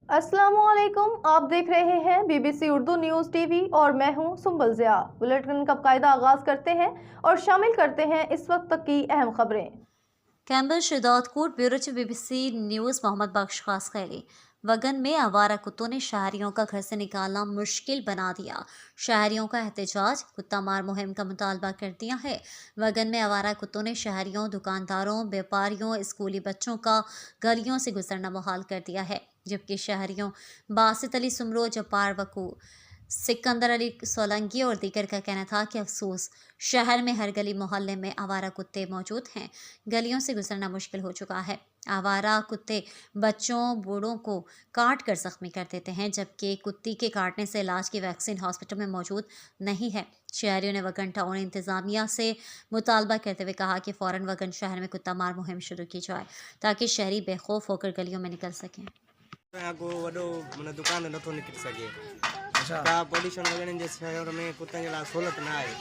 अस्सलामुअलैकुम, आप देख रहे हैं बीबीसी उर्दू न्यूज़ टीवी और मैं हूं सुंबल ज़िया। बुलेटिन का कायदा आगाज़ करते हैं और शामिल करते हैं इस वक्त तक की अहम खबरें। कैम्बल शहदाद कोट ब्यूरो बीबीसी न्यूज़ मोहम्मद बख्श खास खैरी। वगन में आवारा कुत्तों ने शहरियों का घर से निकालना मुश्किल बना दिया। शहरियों का एहतजाज, कुत्ता मार मुहिम का मुतालबा कर दिया है। वगन में आवारा कुत्तों ने शहरियों, दुकानदारों, व्यापारियों, स्कूली बच्चों का गलियों से गुजरना मुहाल कर दिया है, जबकि शहरियों बासित अली सुमरो, जब्बार वकू, सिकंदर अली सोलंकी और दीगर का कहना था कि अफसोस, शहर में हर गली मोहल्ले में आवारा कुत्ते मौजूद हैं। गलियों से गुजरना मुश्किल हो चुका है। आवारा कुत्ते बच्चों, बूढ़ों को काट कर जख्मी कर देते हैं, जबकि कुत्ती के काटने से इलाज की वैक्सीन हॉस्पिटल में मौजूद नहीं है। शहरियों ने वगन टाउन इंतज़ामिया से मुतालबा करते हुए कहा कि फ़ौरन वगन शहर में कुत्ता मार मुहिम शुरू की जाए ताकि शहरी बेखौफ होकर गलियों में निकल सकें। दुकान नथो निकिरी सघे। का पोल्यूशन वग़ैरह जे शहर में कुत्तनि जे लाइ सहूलियत न आहे।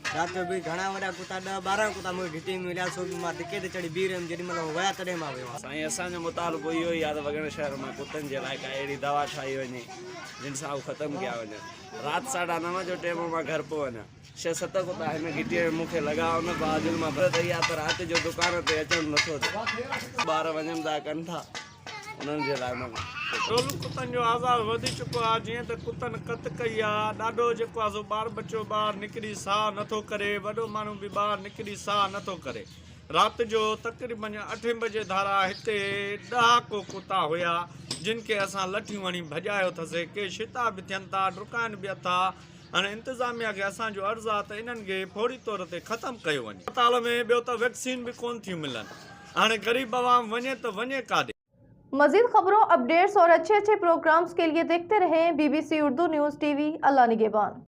राति जो बि घणा वॾा कुत्ता 10-12 कुत्ता मूंखे घिटी में मिलिया, सो बि मां धिके ते चढ़ी बीह रहियुमि। जेॾी महिल विया तॾहिं मां वियो आहियां। साईं, असांजो मुतालबो इहो ई आहे त वगन शहर में कुत्तनि जे लाइ का अहिड़ी दवा ठाही वञे जिन सां उहो ख़तमु कया वञनि। राति 9:30 जो टाइम मां घर पियो वञा, 6-7 कुत्ता हिन घिटीअ में मूंखे लॻा। उन बावजूद मां भरत इहा त राति जो दुकान ते अचणु नथो थिए। ॿार वञनि था, कनि था, उन्हनि जे लाइ मां टोलू कुत्तनि जो आज़ाद वधी चुको आहे। जीअं त कुत्तनि कत कई आहे, ॾाढो जेको आहे सो ॿार बच्चो ॿाहिरि निकिरी साह नथो करे, वॾो माण्हू बि ॿाहिरि निकिरी साह नथो करे। राति जो तक़रीबन 8 बजे धारा हिते 10 को कुत्ता हुया, जिन खे असां लठियूं हणी भॼायो अथसीं। के शिता बि थियनि था, डुकाइनि बि था। हाणे इंतिज़ामिया खे असांजो अर्ज़ु आहे त इन्हनि खे फौरी तौर ते ख़तमु कयो वञे। अस्पताल में ॿियो त वैक्सीन बि कोन थियूं मिलनि। हाणे ग़रीब आवाम वञे त वञे काॾे। मज़ीद खबरों, अपडेट्स और अच्छे प्रोग्राम्स के लिए देखते रहें बीबीसी उर्दू न्यूज़ टीवी। अल्लाह निगहबान।